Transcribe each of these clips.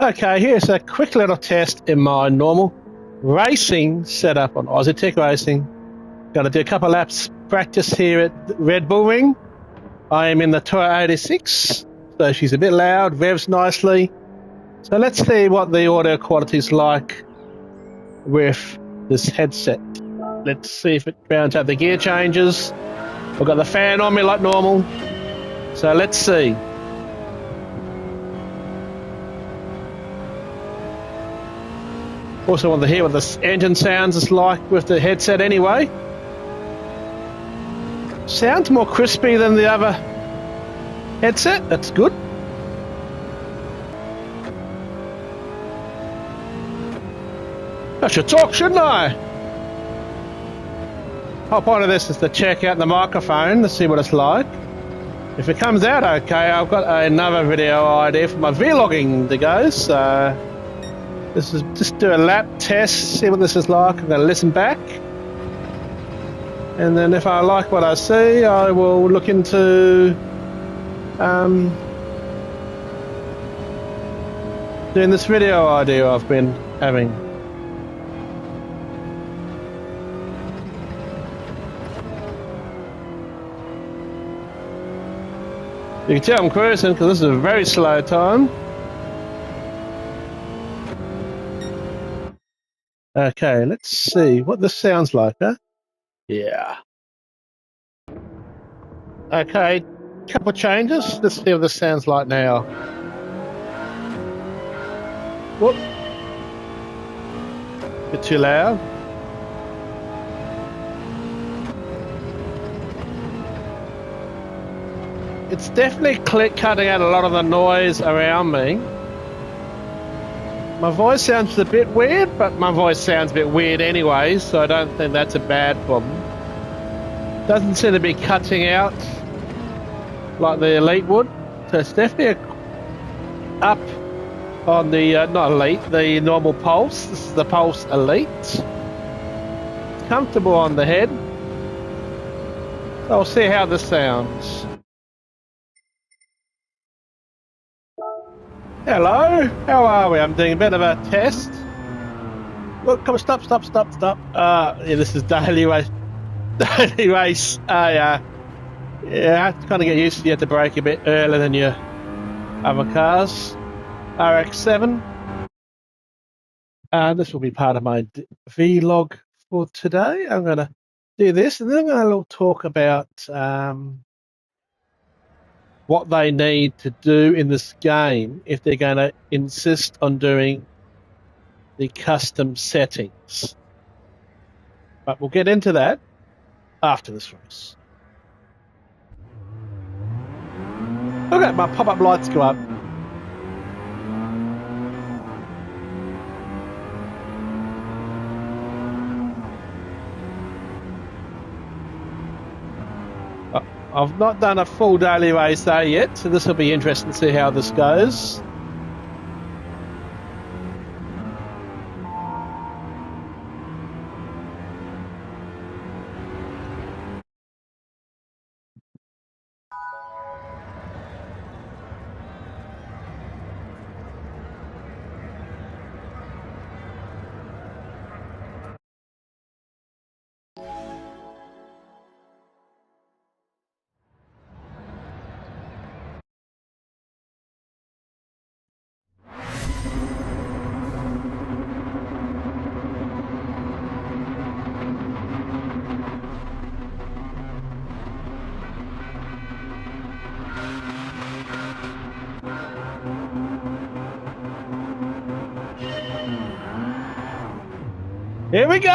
Okay, here's a quick little test in my normal racing setup on Ozzietech Racing. Going to do a couple laps practice here at Red Bull Ring. I am in the Tour 86, so she's a bit loud, revs nicely. So let's see what the audio quality is like with this headset. Let's see if it rounds out the gear changes. I've got the fan on me like normal. So let's see. Also want to hear what the engine sounds is like with the headset anyway. Sounds more crispy than the other headset, that's good. I should talk, shouldn't I? Whole point of this is to check out the microphone to see what it's like. If it comes out okay, I've got another video idea for my vlogging to go, so this is just do a lap test, see what this is like. I'm going to listen back, and then if I like what I see, I will look into doing this video idea I've been having. You can tell I'm cruising because this is a very slow time. Okay, let's see what this sounds like, huh? Yeah. Okay, couple changes. Let's see what this sounds like now. Whoop. Bit too loud. It's definitely cutting out a lot of the noise around me. My voice sounds a bit weird, but my voice sounds a bit weird anyway, so I don't think that's a bad problem. Doesn't seem to be cutting out like the Elite would, so it's definitely up on the, not Elite, the normal Pulse. This is the Pulse Elite. It's comfortable on the head. So I'll see how this sounds. Hello, how are we? I'm doing a bit of a test. Look, come on, stop. Yeah, this is daily race. Daily race. Yeah, I have to kind of get used to you have to brake a bit earlier than your other cars. RX-7. This will be part of my vlog for today. I'm going to do this, and then I'm going to talk about what they need to do in this game if they're going to insist on doing the custom settings. But we'll get into that after this race. Look at my pop-up lights go up. I've not done a full daily race there yet, so this will be interesting to see how this goes. Here we go!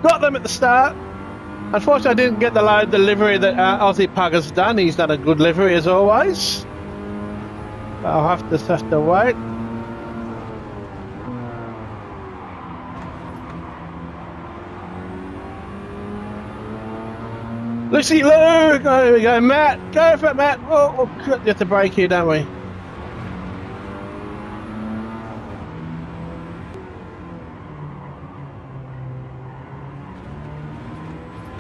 Got them at the start. Unfortunately, I didn't get the load delivery that Aussie Pug has done. He's done a good livery as always. I'll have to wait. Lucy Lou! There we go, Matt! Go for it, Matt! Oh, you have to brake here, don't we?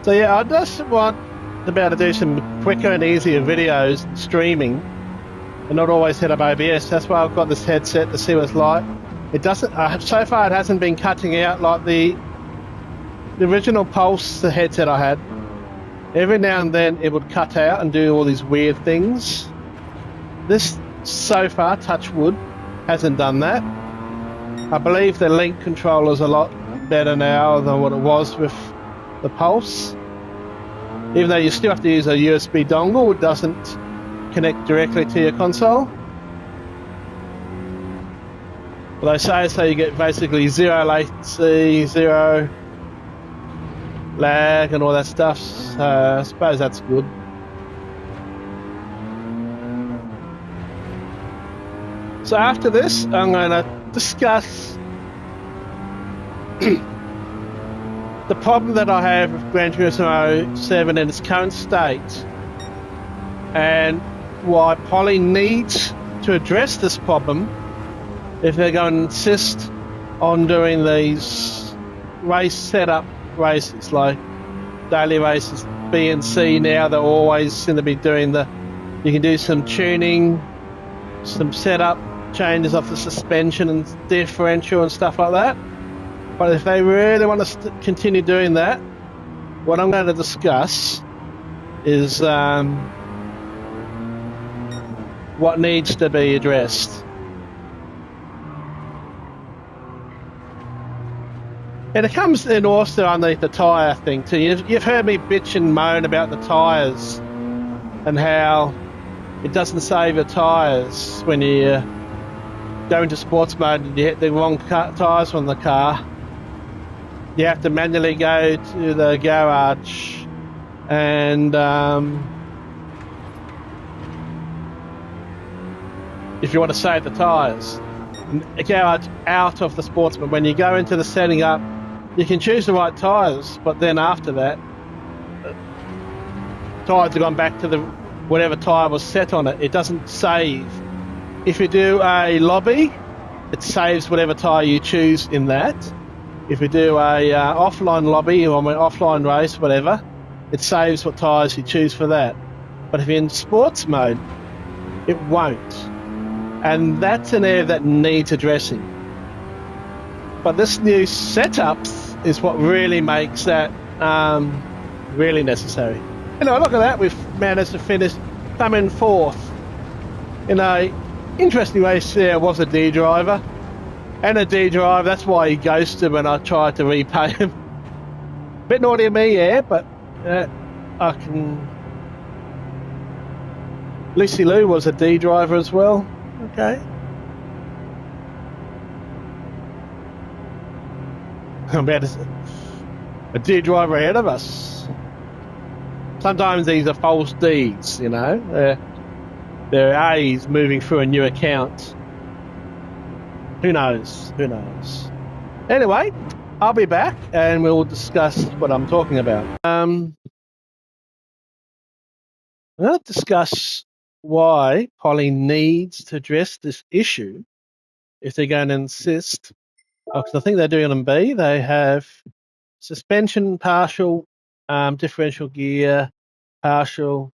So yeah, I just want to be able to do some quicker and easier videos and streaming and not always set up OBS. That's why I've got this headset to see what it's like. It doesn't, so far it hasn't been cutting out like the original Pulse, the headset I had. Every now and then it would cut out and do all these weird things. This, so far, touch wood, hasn't done that. I believe the link controller's a lot better now than what it was with the Pulse. Even though you still have to use a USB dongle, it doesn't connect directly to your console. But they say so you get basically zero latency, zero lag and all that stuff. So I suppose that's good. So after this, I'm going to discuss the problem that I have with Gran Turismo 7 in its current state, and why Poly needs to address this problem if they're going to insist on doing these race setup races, like daily races, B and C. Now they always seem to be doing you can do some tuning, some setup changes of the suspension and differential and stuff like that. But if they really want to continue doing that, what I'm going to discuss is what needs to be addressed. And it comes in also underneath the tyre thing too. You've heard me bitch and moan about the tyres and how it doesn't save your tyres when you go into sports mode and you hit the wrong tyres on the car. You have to manually go to the garage and if you want to save the tyres, garage out of the sports mode. When you go into the setting up, you can choose the right tyres, but then after that, tyres have gone back to whatever tyre was set on it. It doesn't save. If you do a lobby, it saves whatever tyre you choose in that. If you do a offline lobby or an offline race, whatever, it saves what tyres you choose for that. But if you're in sports mode, it won't. And that's an area that needs addressing. But this new setup is what really makes that really necessary. You know, look at that, we've managed to finish, come in fourth. In a interesting race there was a D driver. And a D driver, that's why he ghosted when I tried to repay him. Bit naughty of me, yeah, but I can... Lucy Lou was a D driver as well. Okay. About a D driver ahead of us. Sometimes these are false Ds, you know. They're A's moving through a new account. Who knows? Who knows? Anyway, I'll be back and we'll discuss what I'm talking about. I'm going to discuss why Poly needs to address this issue if they're going to insist. Because I think they're doing it on B. They have suspension, partial, differential gear, partial,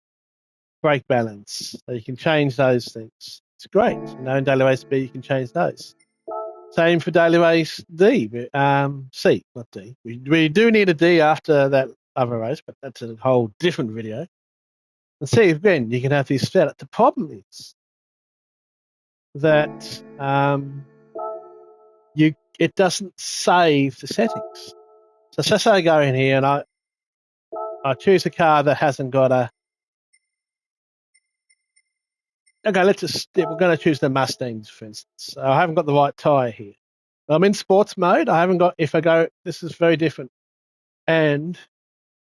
brake balance. So you can change those things. It's great. You know, in daily race B, you can change those. Same for daily race D, C, not D. We do need a D after that other race, but that's a whole different video. And C, again, you can have these set up. The problem is that it doesn't save the settings. So say I go in here and I choose a car that hasn't got a... Okay, we're going to choose the Mustangs, for instance. So I haven't got the right tyre here. I'm in sports mode. I haven't got... If I go... This is very different. And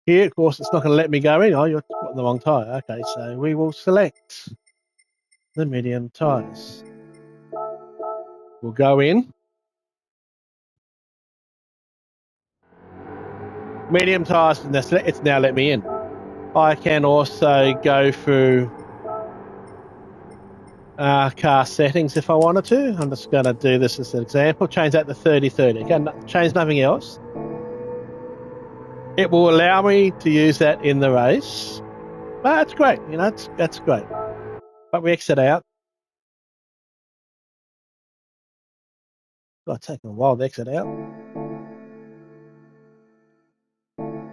here, of course, it's not going to let me go in. Oh, you're got the wrong tyre. Okay, so we will select the medium tyres. We'll go in. Medium tyres, and it's now let me in. I can also go through car settings if I wanted to. I'm just going to do this as an example. Change that to 30/30. Again, change nothing else. It will allow me to use that in the race. But that's great. You know, that's great. But we exit out. Got taking a while to exit out.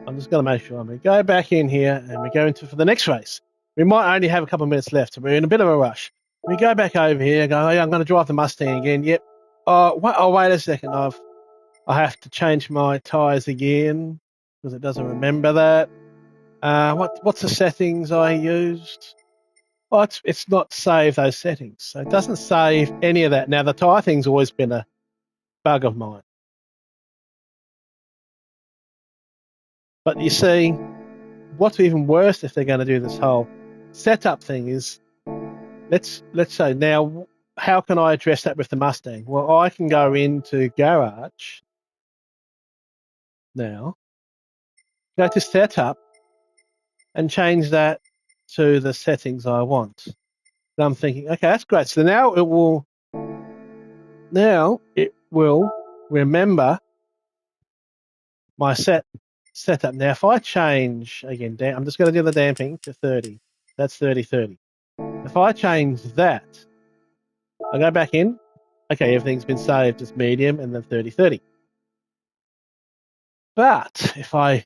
I'm just going to make sure we go back in here and we go into for the next race. We might only have a couple of minutes left, so we're in a bit of a rush. We go back over here and go, oh, yeah, I'm going to drive the Mustang again. Yep. Oh, wait a second. I have to change my tyres again because it doesn't remember that. What's the settings I used? Oh, it's not saved those settings. So it doesn't save any of that. Now, the tyre thing's always been a bug of mine. But you see, what's even worse if they're going to do this whole setup thing is, let's say now, how can I address that with the Mustang? Well, I can go into Garage now, go to Setup, and change that to the settings I want. And I'm thinking, okay, that's great. So now it will remember my setup. Now, if I change again, I'm just going to do the damping to 30. That's 30-30. If I change that, I go back in. Okay, everything's been saved as medium and then 30-30. But if I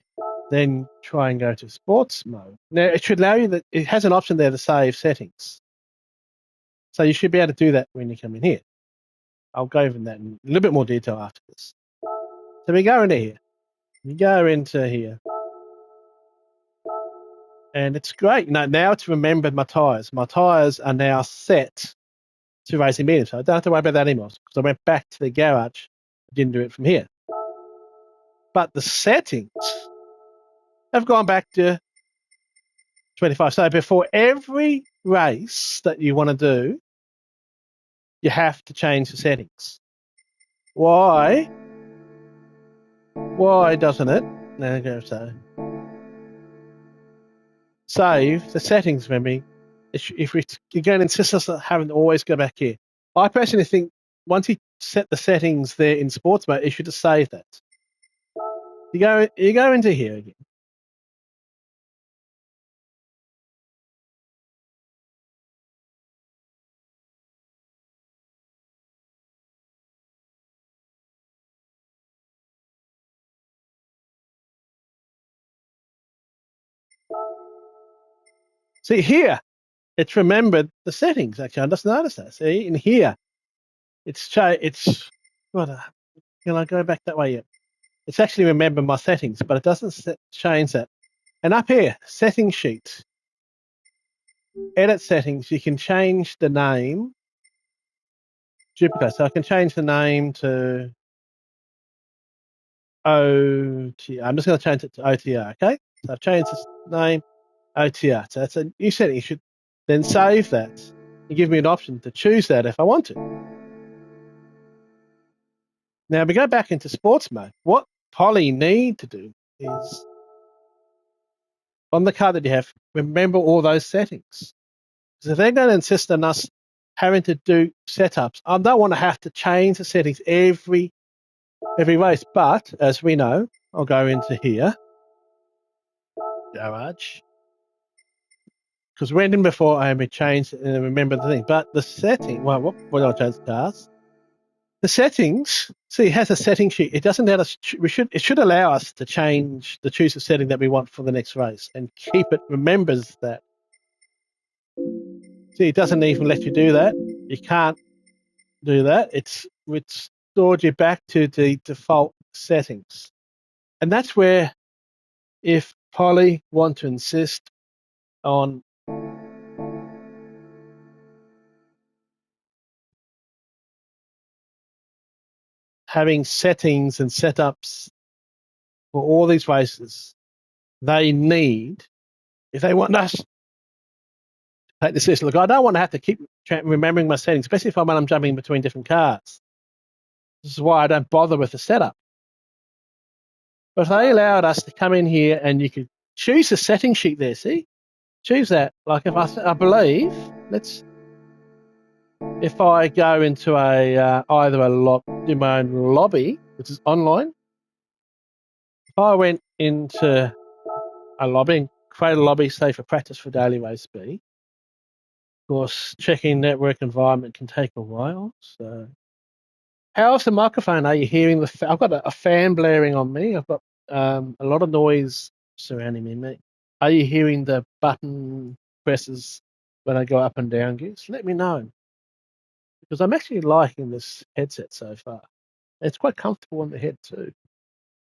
then try and go to sports mode, now it should allow you that it has an option there to save settings. So you should be able to do that when you come in here. I'll go over that in a little bit more detail after this. So we go into here. We go into here. And it's great. Now it's remembered my tyres. My tyres are now set to racing medium. So I don't have to worry about that anymore because I went back to the garage. I didn't do it from here. But the settings have gone back to 25. So before every race that you want to do, you have to change the settings. Why? Why doesn't it? Now go save the settings memory. If you're going to insist us on having to always go back here, I personally think once you set the settings there in sports mode, you should just save that. You go into here again. See here, it's remembered the settings. Actually, I just noticed that. See in here, what? Can I go back that way yet? It's actually remembered my settings, but it doesn't change that. And up here, settings sheet, edit settings. You can change the name. Duplicate. So I can change the name to OTR. I'm just going to change it to OTR. Okay. So I've changed this name OTR. So that's a new setting. You should then save that and give me an option to choose that if I want to. Now we go back into sports mode. What Poly need to do is on the car that you have, remember all those settings. Because if they're going to insist on us having to do setups, I don't want to have to change the settings every race. But as we know, I'll go into here, Garage. Because when in before I may change and remember the thing. But the setting, well, what I'll change the cars? The settings, see, it has a setting sheet. It doesn't let us. It should allow us to choose the setting that we want for the next race and keep it. Remembers that. See, it doesn't even let you do that. You can't do that. It's stored you back to the default settings, and that's where, if Poly want to insist on having settings and setups for all these races, they need, if they want us to take this list, look, I don't want to have to keep remembering my settings, especially when I'm jumping between different cars. This is why I don't bother with the setup. But if they allowed us to come in here and you could choose the setting sheet there, see? Choose that. Like if I believe, if I go into either do my own lobby, which is online, if I went into a lobby and create a lobby, say for practice for daily race B, of course, checking network environment can take a while. So How's the microphone? Are you hearing the? I've got a fan blaring on me. I've got a lot of noise surrounding me, mate. Are you hearing the button presses when I go up and down gears? Let me know, because I'm actually liking this headset so far. It's quite comfortable on the head too.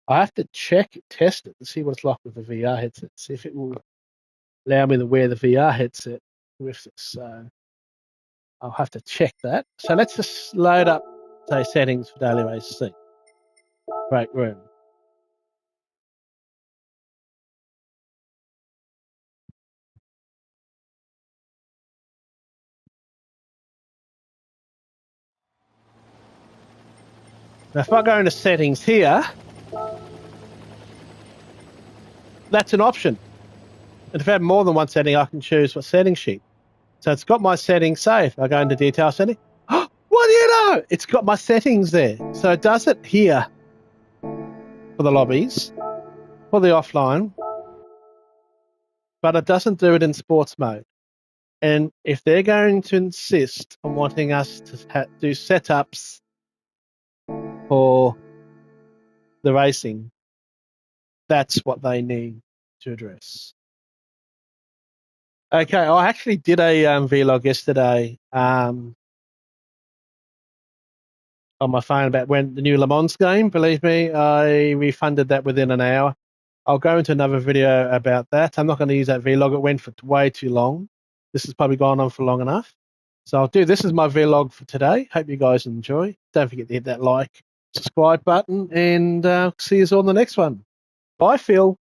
I have to test it to see what it's like with the VR headset. See if it will allow me to wear the VR headset with this. So I'll have to check that. So let's just load up, say, settings for daily racing. Break room. Now, if I go into settings here, that's an option. And if I have more than one setting, I can choose what setting sheet. So it's got my settings saved. I go into detail setting. What do you know? It's got my settings there. So it does it here for the lobbies, for the offline, but it doesn't do it in sports mode. And if they're going to insist on wanting us to do setups for the racing, that's what they need to address. Okay, I actually did a vlog yesterday on my phone about when the new Le Mans game. Believe me, I refunded that within an hour. I'll go into another video about that. I'm not going to use that vlog. It went for way too long. This has probably gone on for long enough. So I'll do, this is my vlog for today. Hope you guys enjoy. Don't forget to hit that like, subscribe button, and see you all on the next one. Bye, Phil.